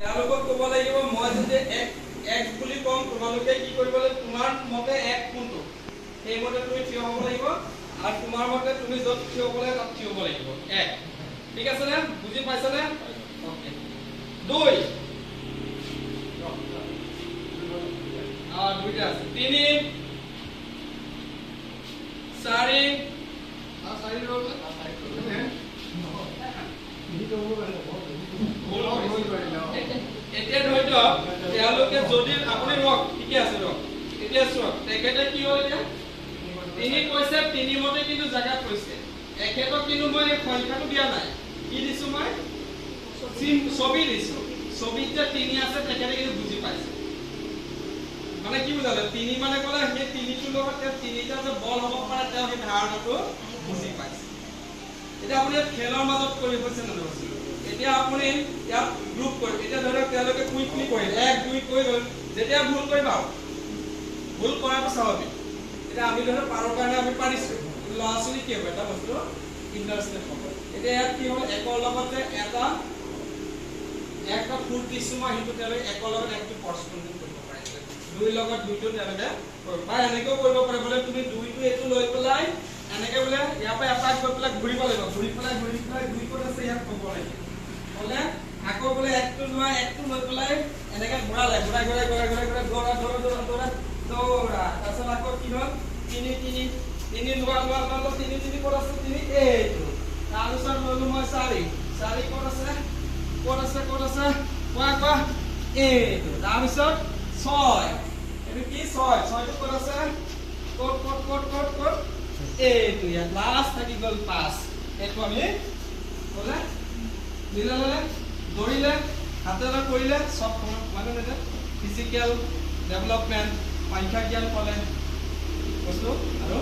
তেওঁলোকক ক'ব লাগিব মই যদি এক বুলি কম তোমালোকে কি কৰিব লাগিব তোমাৰ মতে এক কোনটো সেই মতে তুমি থিয় হ'ব লাগিব আৰু তোমাৰ মতে তুমি য'ত থিয় হ'ব লাগে তাত থিয় হ'ব লাগিব এক ঠিক আছে নে বুজি পাইছা নে ওকে 2 দুইটা আছে 3 4 এতিয়া ধৰি লওক তেওঁলোকে যদি আপুনি ৰক ঠিকে আছে ৰক এতিয়া চোৱা তেখেতে কি হ'ল এতিয়া তিনি কৈছে তিনি মতে কিন্তু জাগা কৈছে এখেতক কিন্তু মই সংখ্যাটো দিয়া নাই কি দিছো মই ছবি দিছো ছবিত যে তিনি আছে তেখেতে কিন্তু বুজি পাইছে মানে কি বুজালে তিনি মানে ক'লে সেই তিনিটোৰ লগত তেওঁ তিনিটা যে বল হ'ব পাৰে তেওঁ সেই ধাৰণাটো বুজি পাইছে এটা আপুনি খেলৰ মাজত কৰি হৈছে না বস্তু এতিয়া আপুনি ইয়াত গ্ৰুপ কৰি এতিয়া ধৰক তেওঁলোকে কুইকলি কৰিল 1 2 কৈ গ'ল যেতিয়া ভুল কৰিবা ভুল কৰাটো স্বাভাৱিক এতিয়া আমি ধৰক পাৰৰ কাৰণে আমি পাৰিছো ল'ৰা-ছোৱালী কি হ'ব এটা বস্তু ইন্টাৰেষ্টেড হ'ব এতিয়া ইয়াত কি হ'ল একৰ লগতে এটা ফুট দিছো মই সেইটো তেওঁলোকে একৰ লগত একটো কৰস্পন্ডিং কৰিব পাৰিছে দুই লগত দুইটো তেওঁলোকে বা এনেকৈ কৰিব পাৰে বোলে তুমি দুইটো এটো লৈ পেলাই এনেকে বোলে ইয়াৰ পৰা এটাক গৈ পেলাই ঘূৰিব লাগিব ঘূৰি পেলাই দুই ক'ত আছে ইয়াত ক'ব লাগিব বলে আকৌ বোলে একটো লোৱা একটো লৈ পেলাই এনেকে ঘূৰালে ঘূৰাই দৌৰা তাৰপিছত আকৌ কি হ'ল তিনি লোৱা তিনি ক'ত আছে তিনি এইটো তাৰপিছত ল'লো মই চাৰি ক'ত আছে কোৱা এইটো তাৰপিছত 6 এইটো কি 6টো ক'ত আছে ক'ত এইটো ইয়াত লাষ্ট থাকি গ'ল 5 এইটো আমি ক'লে মিলালে দৌৰিলে হাতেৰে কৰিলে সব মানে ফিজিক্যাল ডেভেলপমেন্ট সংখ্যা জ্ঞান ক'লে বস্তু আৰু